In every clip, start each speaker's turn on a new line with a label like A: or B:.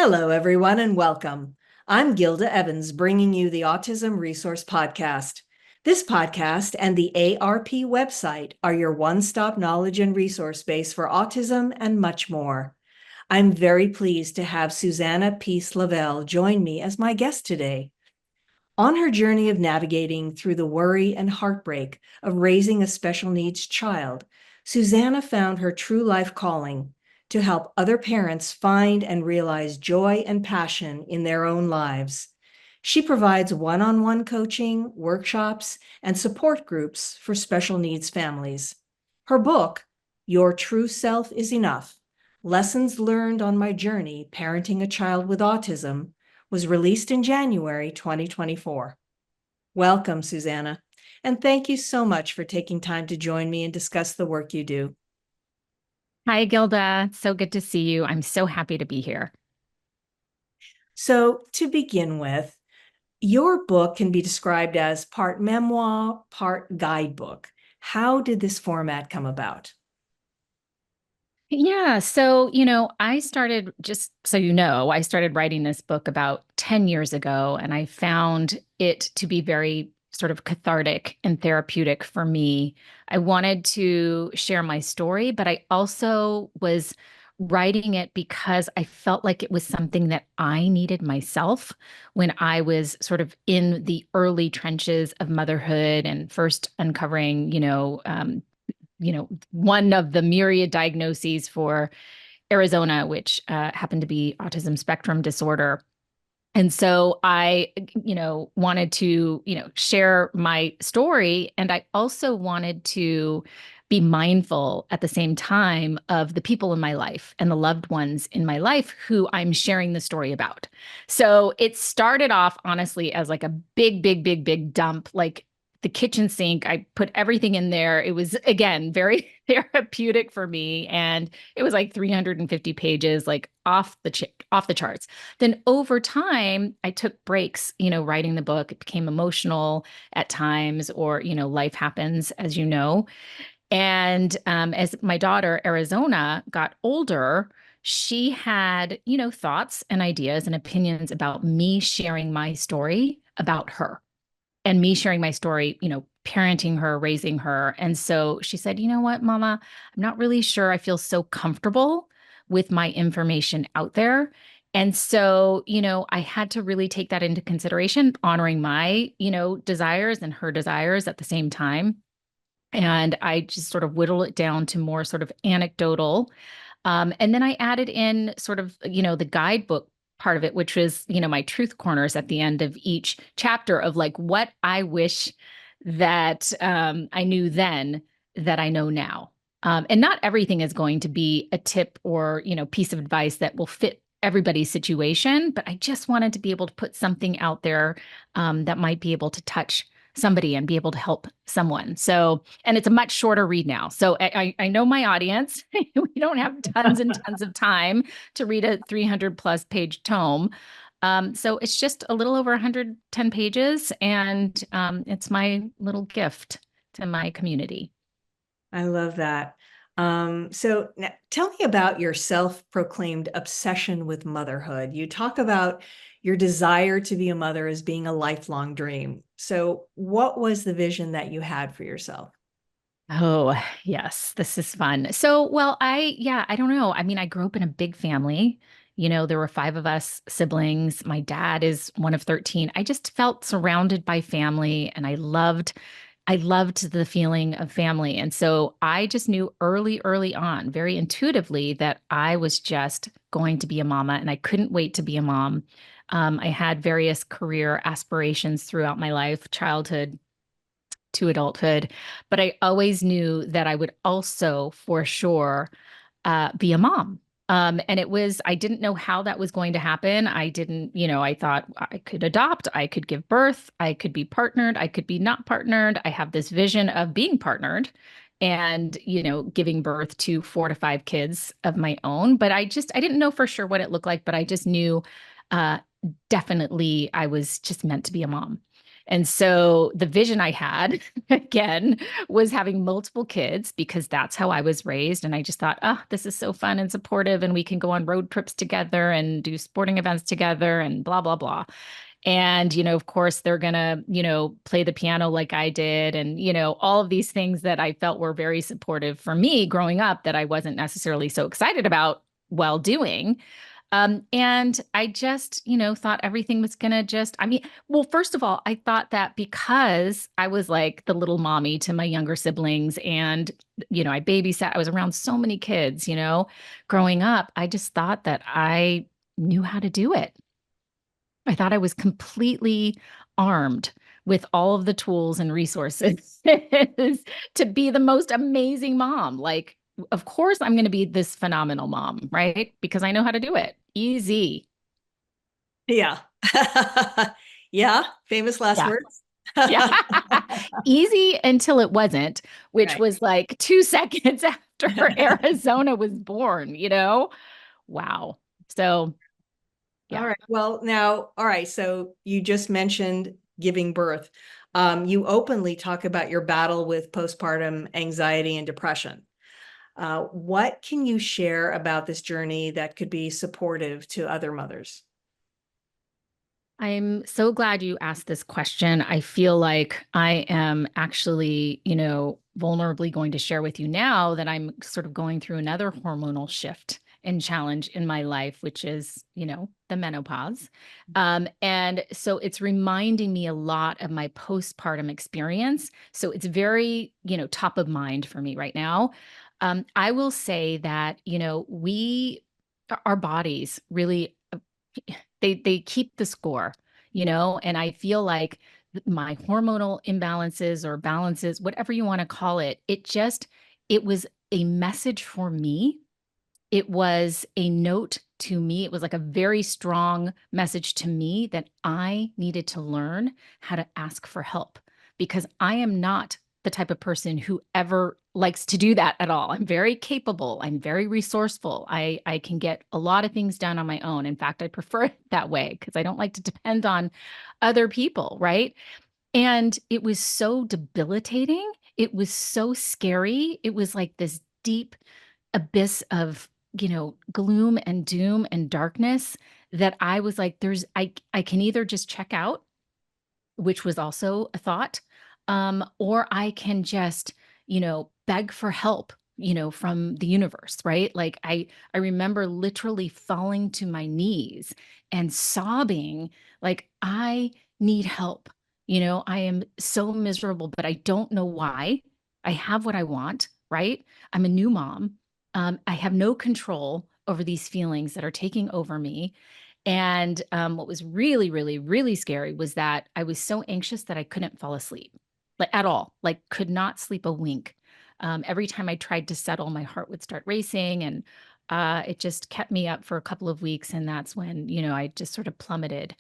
A: Hello, everyone, and welcome. I'm Gilda Evans, bringing you the Autism Resource Podcast. This podcast and the ARP website are your one-stop knowledge and resource base for autism and much more. I'm very pleased to have Susanna Lovell join me as my guest today. On her journey of navigating through the worry and heartbreak of raising a special needs child, Susanna found her true life calling to help other parents find and realize joy and passion in their own lives. She provides one-on-one coaching, workshops, and support groups for special needs families. Her book, Your True Self is Enough: Lessons Learned on My Journey Parenting a Child with Autism, was released in January 2024. Welcome, Susanna, and thank you so much for taking time to join me and discuss the work you do.
B: Hi, Gilda. So good to see you. I'm so happy to be here.
A: So, to begin with, your book can be described as part memoir, part guidebook. How did this format come about?
B: Yeah. I started, just so you know, I started writing this book about 10 years ago, and I found it to be very sort of cathartic and therapeutic for me. I wanted to share my story, but I also was writing it because I felt like it was something that I needed myself when I was sort of in the early trenches of motherhood and first uncovering, one of the myriad diagnoses for Arizona, which happened to be autism spectrum disorder. And so I, wanted to, share my story. And I also wanted to be mindful at the same time of the people in my life and the loved ones in my life who I'm sharing the story about. So it started off honestly as like a big, big, big, big dump, like the kitchen sink. I put everything in there. It was, again, very therapeutic for me. And it was like 350 pages, like off the charts. Then over time, I took breaks, writing the book. It became emotional at times, or, life happens, as you know. And as my daughter, Arizona, got older, she had, thoughts and ideas and opinions about me sharing my story about her and me sharing my story, parenting her, raising her. And so she said, "You know what, Mama, I'm not really sure I feel so comfortable with my information out there." And so, I had to really take that into consideration, honoring my, desires and her desires at the same time. And I just sort of whittle it down to more sort of anecdotal. And then I added in sort of, the guidebook part of it, which was, my truth corners at the end of each chapter of like what I wish that I knew then that I know now. And not everything is going to be a tip or, piece of advice that will fit everybody's situation, but I just wanted to be able to put something out there that might be able to touch somebody and be able to help someone. So, and it's a much shorter read now. So I know my audience. We don't have tons and tons of time to read a 300 plus page tome. So it's just a little over 110 pages, and it's my little gift to my community.
A: I love that. So now, tell me about your self-proclaimed obsession with motherhood. You talk about your desire to be a mother as being a lifelong dream. So what was the vision that you had for yourself?
B: Oh, yes, this is fun. So, well, I don't know. I mean, I grew up in a big family. There were five of us siblings. My dad is one of 13. I just felt surrounded by family, and I loved the feeling of family. And so I just knew early, early on, very intuitively, that I was just going to be a mama, and I couldn't wait to be a mom. I had various career aspirations throughout my life, childhood to adulthood, but I always knew that I would also, for sure, be a mom. And I didn't know how that was going to happen. I didn't, I thought I could adopt, I could give birth, I could be partnered, I could be not partnered. I have this vision of being partnered and, giving birth to 4 to 5 kids of my own. But I didn't know for sure what it looked like, but I just knew uh, definitely I was just meant to be a mom. And so the vision I had, again, was having multiple kids because that's how I was raised. And I just thought, oh, this is so fun and supportive. And we can go on road trips together and do sporting events together and blah, blah, blah. And, of course, they're going to, play the piano like I did. And, all of these things that I felt were very supportive for me growing up that I wasn't necessarily so excited about while doing. And I just, thought everything was going to well, first of all, I thought that because I was like the little mommy to my younger siblings and, I babysat, I was around so many kids, growing up, I just thought that I knew how to do it. I thought I was completely armed with all of the tools and resources to be the most amazing mom. Like, of course, I'm going to be this phenomenal mom, right? Because I know how to do it. Easy.
A: Yeah. Yeah. Famous last
B: Yeah.
A: words.
B: Yeah. Easy until it wasn't, which
A: Right.
B: was like 2 seconds after Arizona was born, Wow. So,
A: All
B: yeah.
A: right. Well, now, all right. So you just mentioned giving birth. You openly talk about your battle with postpartum anxiety and depression. What can you share about this journey that could be supportive to other mothers?
B: I'm so glad you asked this question. I feel like I am actually, vulnerably going to share with you now that I'm sort of going through another hormonal shift and challenge in my life, which is, the menopause. And so it's reminding me a lot of my postpartum experience. So it's very, top of mind for me right now. I will say that, our bodies really they keep the score, and I feel like my hormonal imbalances or balances, whatever you want to call it, it was a message for me. It was a note to me. It was like a very strong message to me that I needed to learn how to ask for help because I am not the type of person who ever likes to do that at all. I'm very capable. I'm very resourceful. I can get a lot of things done on my own. In fact, I prefer it that way because I don't like to depend on other people, right? And it was so debilitating. It was so scary. It was like this deep abyss of, gloom and doom and darkness that I was like, I can either just check out, which was also a thought, or I can just, beg for help, from the universe, right? Like I remember literally falling to my knees and sobbing, like I need help. I am so miserable, but I don't know why. I have what I want, right? I'm a new mom. I have no control over these feelings that are taking over me. And what was really, really, really scary was that I was so anxious that I couldn't fall asleep, like at all, like could not sleep a wink. Every time I tried to settle, my heart would start racing, and it just kept me up for a couple of weeks. And that's when, I just sort of plummeted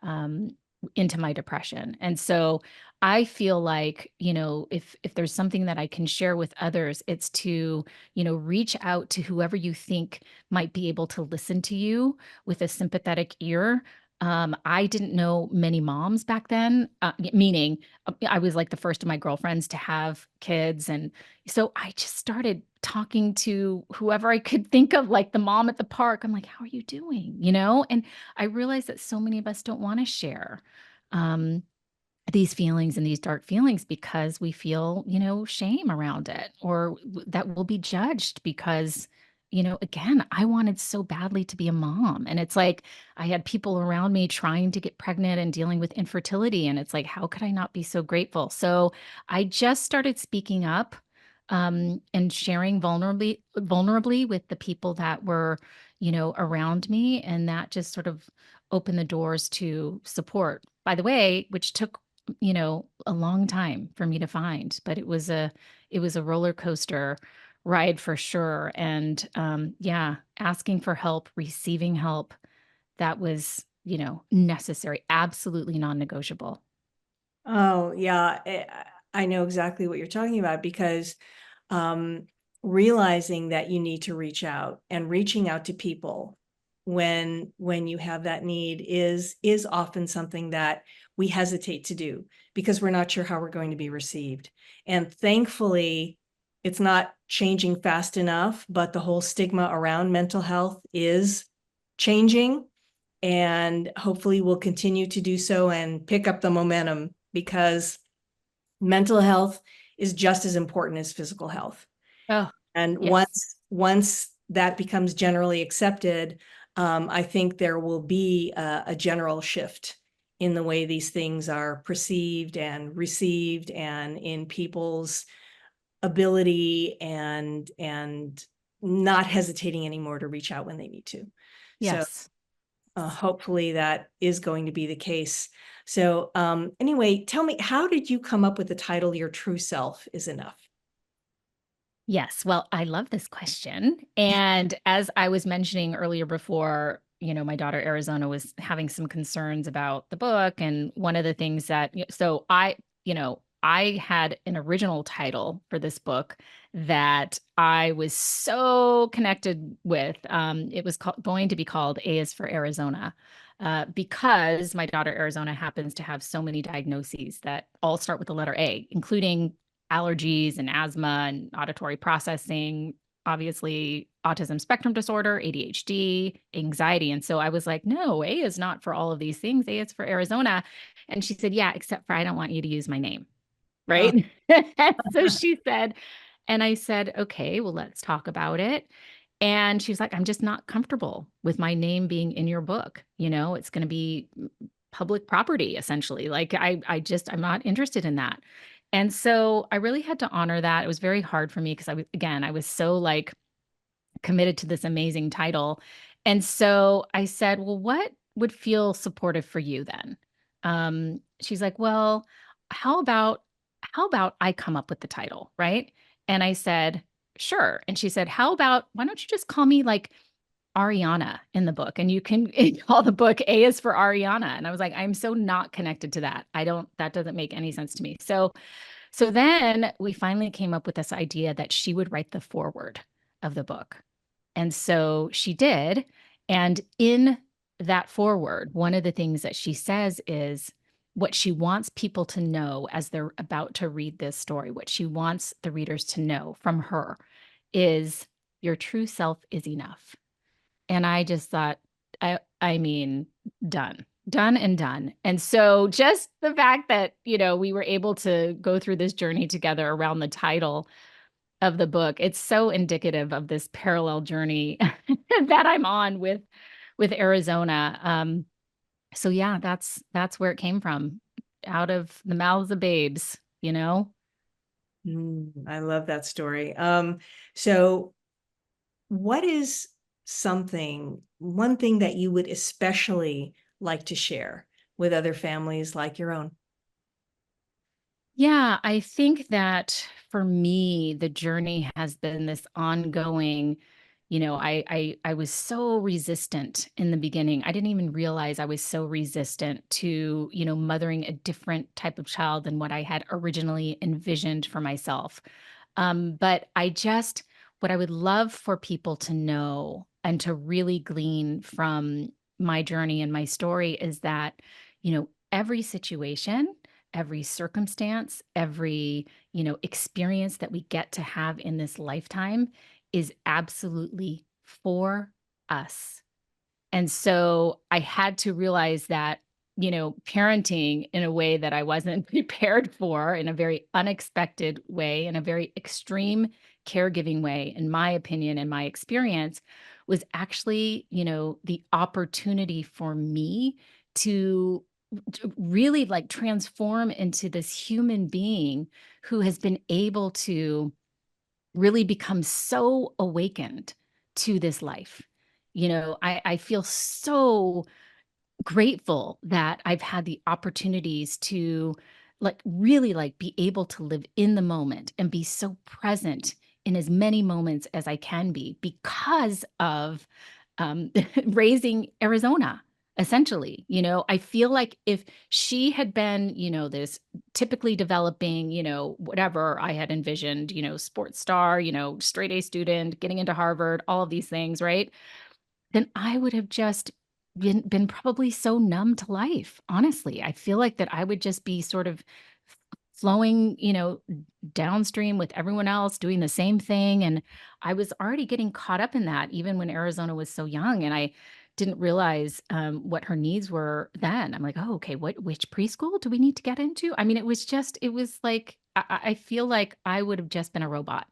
B: um, into my depression. And so I feel like, if there's something that I can share with others, it's to, reach out to whoever you think might be able to listen to you with a sympathetic ear. I didn't know many moms back then, meaning I was like the first of my girlfriends to have kids. And so I just started talking to whoever I could think of, like the mom at the park. I'm like, how are you doing? And I realized that so many of us don't want to share. Um, these feelings and these dark feelings because we feel, shame around it or that we'll be judged because, again, I wanted so badly to be a mom. And it's like I had people around me trying to get pregnant and dealing with infertility. And it's like, how could I not be so grateful? So I just started speaking up and sharing vulnerably with the people that were, around me. And that just sort of opened the doors to support, by the way, which took a long time for me to find, but it was a roller coaster ride for sure. And yeah, asking for help, receiving help, that was, necessary, absolutely non-negotiable.
A: Oh, yeah. I know exactly what you're talking about because um, realizing that you need to reach out and reaching out to people. when you have that need is often something that we hesitate to do because we're not sure how we're going to be received. And thankfully, it's not changing fast enough, but the whole stigma around mental health is changing, and hopefully will continue to do so and pick up the momentum, because mental health is just as important as physical health.
B: Oh,
A: And
B: yes.
A: once that becomes generally accepted, I think there will be a general shift in the way these things are perceived and received, and in people's ability and not hesitating anymore to reach out when they need to. So
B: Yes.
A: hopefully that is going to be the case. So anyway, tell me, how did you come up with the title "Your True Self is Enough"?
B: Yes. Well, I love this question. And as I was mentioning earlier before, my daughter Arizona was having some concerns about the book. And one of the things that, so I had an original title for this book that I was so connected with. It was going to be called A is for Arizona. Because my daughter Arizona happens to have so many diagnoses that all start with the letter A, including allergies and asthma and auditory processing, obviously autism spectrum disorder, ADHD, anxiety. And so I was like, no, A is not for all of these things. A is for Arizona. And she said, yeah, except for I don't want you to use my name.
A: Uh,
B: Right. So she said, and I said, okay, well, let's talk about it. And she was like, I'm just not comfortable with my name being in your book. It's going to be public property, essentially. Like I'm not interested in that. And so I really had to honor that. It was very hard for me because I was so like committed to this amazing title. And so I said, well, what would feel supportive for you then? She's like, well, how about I come up with the title, right? And I said, sure. And she said, how about why don't you just call me like Ariana in the book, and you can call the book A is for Ariana. And I was like, I'm so not connected to that. That doesn't make any sense to me. So then we finally came up with this idea that she would write the foreword of the book. And so she did. And in that foreword, one of the things that she says is what she wants people to know as they're about to read this story, what she wants the readers to know from her is your true self is enough. And I just thought, I mean, done. Done and done. And so just the fact that, we were able to go through this journey together around the title of the book, it's so indicative of this parallel journey that I'm on with Arizona. So yeah, that's where it came from, out of the mouths of babes.
A: I love that story. So what is one thing that you would especially like to share with other families like your own?
B: Yeah, I think that for me, the journey has been this ongoing, I was so resistant in the beginning. I didn't even realize I was so resistant to, mothering a different type of child than what I had originally envisioned for myself. But what I would love for people to know and to really glean from my journey and my story is that, every situation, every circumstance, every, experience that we get to have in this lifetime is absolutely for us. And so I had to realize that, parenting in a way that I wasn't prepared for, in a very unexpected way, in a very extreme caregiving way, in my opinion and my experience, was actually, the opportunity for me to really like transform into this human being who has been able to really become so awakened to this life. I feel so grateful that I've had the opportunities to like really like be able to live in the moment and be so present in as many moments as I can be because of raising Arizona. Essentially, I feel like if she had been, this typically developing, whatever I had envisioned, sports star, straight A student, getting into Harvard, all of these things, right? then I would have just been probably so numb to life. Honestly, I feel like that I would just be sort of flowing, downstream with everyone else doing the same thing. And I was already getting caught up in that even when Arizona was so young. And I didn't realize what her needs were then. I'm like, oh, okay, which preschool do we need to get into? I mean, it was like, I feel like I would have just been a robot.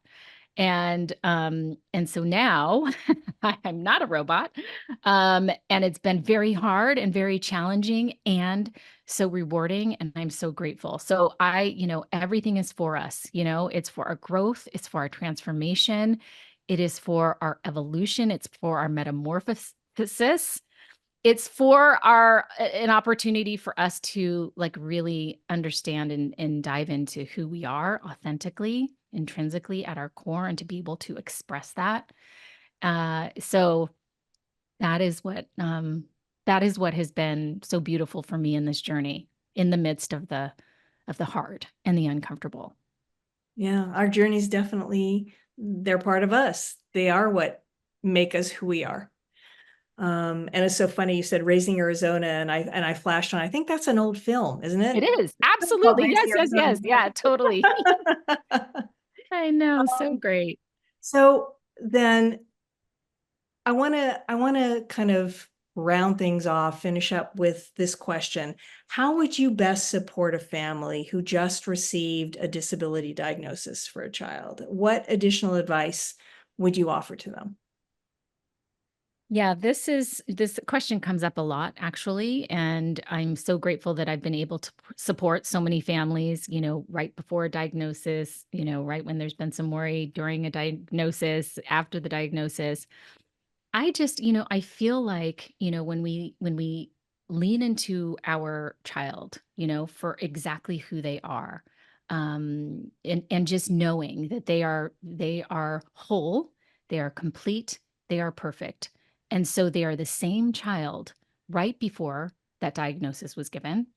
B: And so now I'm not a robot. And it's been very hard and very challenging and so rewarding. And I'm so grateful. So everything is for us, it's for our growth, it's for our transformation, it is for our evolution, it's for our metamorphosis. It's for an opportunity for us to like really understand and dive into who we are authentically, intrinsically at our core, and to be able to express that. So that is what has been so beautiful for me in this journey, in the midst of the hard and the uncomfortable.
A: Yeah, our journeys definitely, they're part of us. They are what make us who we are. And it's so funny you said Raising Arizona, and I flashed on. I think that's an old film, isn't
B: It
A: it?
B: is
A: It's called
B: absolutely,
A: Raising
B: yes, yes, yes, yeah, totally.
A: Arizona.
B: I know, so great.
A: So then I want to kind of round things off, finish up with this question. How would you best support a family who just received a disability diagnosis for a child? What additional advice would you offer to them?
B: Yeah, this question comes up a lot actually, and I'm so grateful that I've been able to support so many families, right before a diagnosis, right when there's been some worry during a diagnosis, after the diagnosis. I just, I feel like, when we lean into our child, for exactly who they are, and just knowing that they are whole, they are complete, they are perfect. And so they are the same child right before that diagnosis was given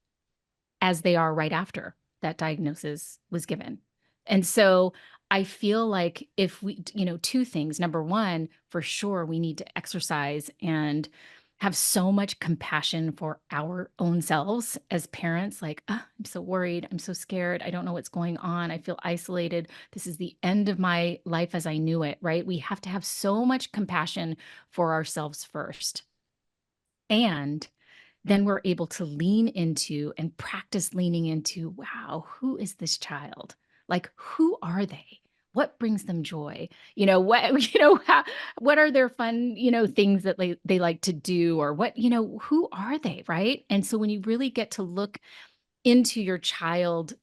B: as they are right after that diagnosis was given. And so I feel like if we, two things. Number one, for sure, we need to exercise and have so much compassion for our own selves as parents. Like, "Ah, I'm so worried. I'm so scared. I don't know what's going on. I feel isolated. This is the end of my life as I knew it," right? We have to have so much compassion for ourselves first. And then we're able to lean into and practice leaning into, wow, who is this child? Like, who are they? What brings them joy? What, what are their fun, things that they like to do, or what, who are they? Right. And so when you really get to look into your child's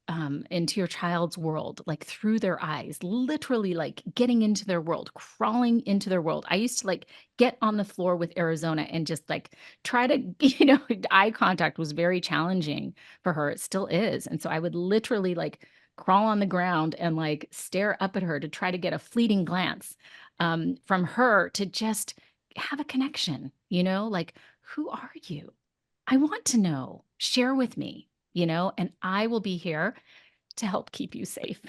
B: world, like through their eyes, literally like getting into their world, crawling into their world. I used to like get on the floor with Arizona and just like try to, eye contact was very challenging for her. It still is. And so I would literally like crawl on the ground and like stare up at her to try to get a fleeting glance from her, to just have a connection, like, who are you? I want to know. Share with me, and I will be here to help keep you safe.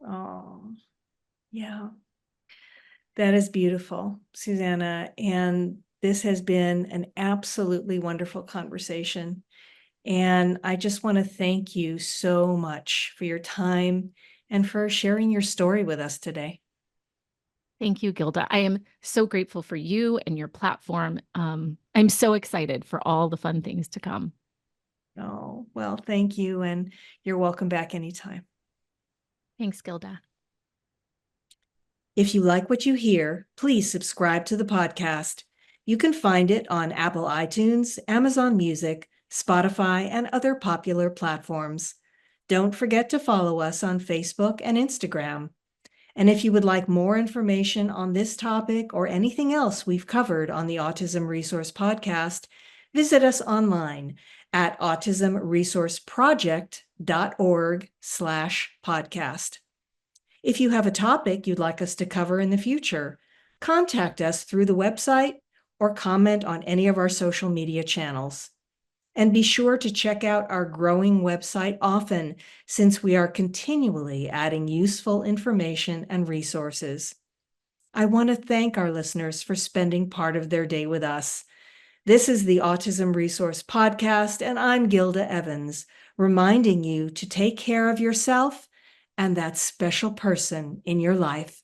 A: Oh, yeah, that is beautiful, Susanna. And this has been an absolutely wonderful conversation. And I just want to thank you so much for your time and for sharing your story with us today.
B: Thank you, Gilda. I am so grateful for you and your platform. I'm so excited for all the fun things to come.
A: Oh, well, thank you. And you're welcome back anytime.
B: Thanks, Gilda.
A: If you like what you hear, please subscribe to the podcast. You can find it on Apple iTunes, Amazon Music, Spotify, and other popular platforms. Don't forget to follow us on Facebook and Instagram. And if you would like more information on this topic or anything else we've covered on the Autism Resource Podcast, visit us online at autismresourceproject.org/podcast. If you have a topic you'd like us to cover in the future, contact us through the website or comment on any of our social media channels. And be sure to check out our growing website often, since we are continually adding useful information and resources. I want to thank our listeners for spending part of their day with us. This is the Autism Resource Podcast, and I'm Gilda Evans, reminding you to take care of yourself and that special person in your life.